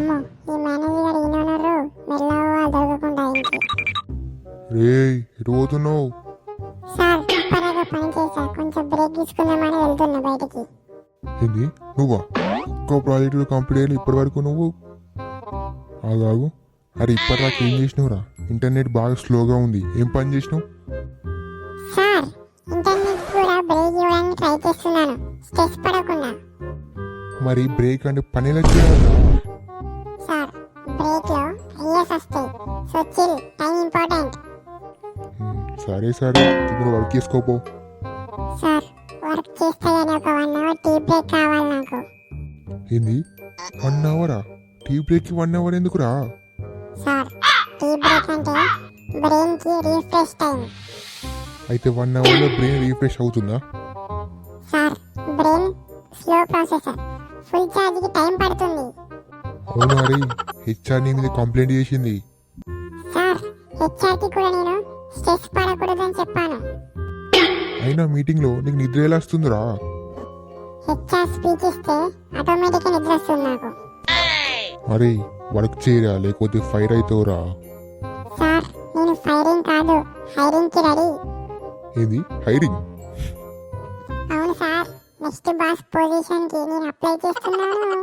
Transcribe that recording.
అమ్మో ఈ మేనేజర్ గారు ఈయనన్నారు మెల్లగా దొరకకుండా ఇంటి. రేయ్ ఎటు పోతున్నావు? సార్ త్వరగా పని చేసా, కొంచెం బ్రేక్ తీసుకుందామని వెళ్తున్నా బయటికి. ఏంది నువ్వా? ఒక్క ప్రాజెక్టు కంప్లీట్ అయ్యి ఇప్పటి వరకు నువ్వు ఆగాగు. అరే ఇప్పటిదాకా ఏం చేసినావురా? ఇంటర్నెట్ బాగా స్లోగా ఉంది, ఏం పని చేసినావు? సార్ ఇంటర్నెట్ కూడా బ్రేక్ ఇవ్వడానికి ట్రై చేస్తున్నాను, స్ట్రెస్ పడకుండా. మరి బ్రేక్ అంటే పని ఎలా చేయాలా? సార్ బ్రేక్ లో ఐఎస్ వస్తాయి, సో చిల్, టైం ఇంపార్టెంట్. సరే సరే ఇప్పుడు వర్క్ చేసుకోపో. సార్ వర్క్ చేస్తే కానీ ఒక 1 అవర్ టీ బ్రేక్ కావాలి నాకు. ఏంది 1 అవరా? టీ బ్రేక్కి 1 అవర్ ఎందుకురా? సార్ టీ బ్రేక్ అంటే బ్రెయిన్ కి రీఫ్రెష్ టైం. అయితే 1 అవర్లో బ్రెయిన్ రీఫ్రెష్ అవుతుందా? Sir brain slow processor, full charge కి టైం పడుతుంది. అవునా రే, హెచ్ఆర్ నీ మీద కంప్లైంట్ చేసింది. సార్ హెచ్ఆర్ కి కూడా నేను స్ట్రెస్ పడకూడదని చెప్పాను. అయినా మీటింగ్ లో నీకు నిద్ర ఎలా వస్తుందిరా? హెచ్ఆర్ స్పీచ్ ఇస్తే ఆటోమేటిక్ గా నిద్ర వస్తుంది నాకు. అరే వర్క్ చేయరా, లేకపోతే ఫైర్ అవుతావురా. సార్ నేను ఫైరింగ్ కాదు, హైరింగ్ కి రెడీ. ఏంది హైరింగ్? అవును సార్, నెక్స్ట్ బాస్ పొజిషన్ కి నేను అప్లై చేస్తున్నాను.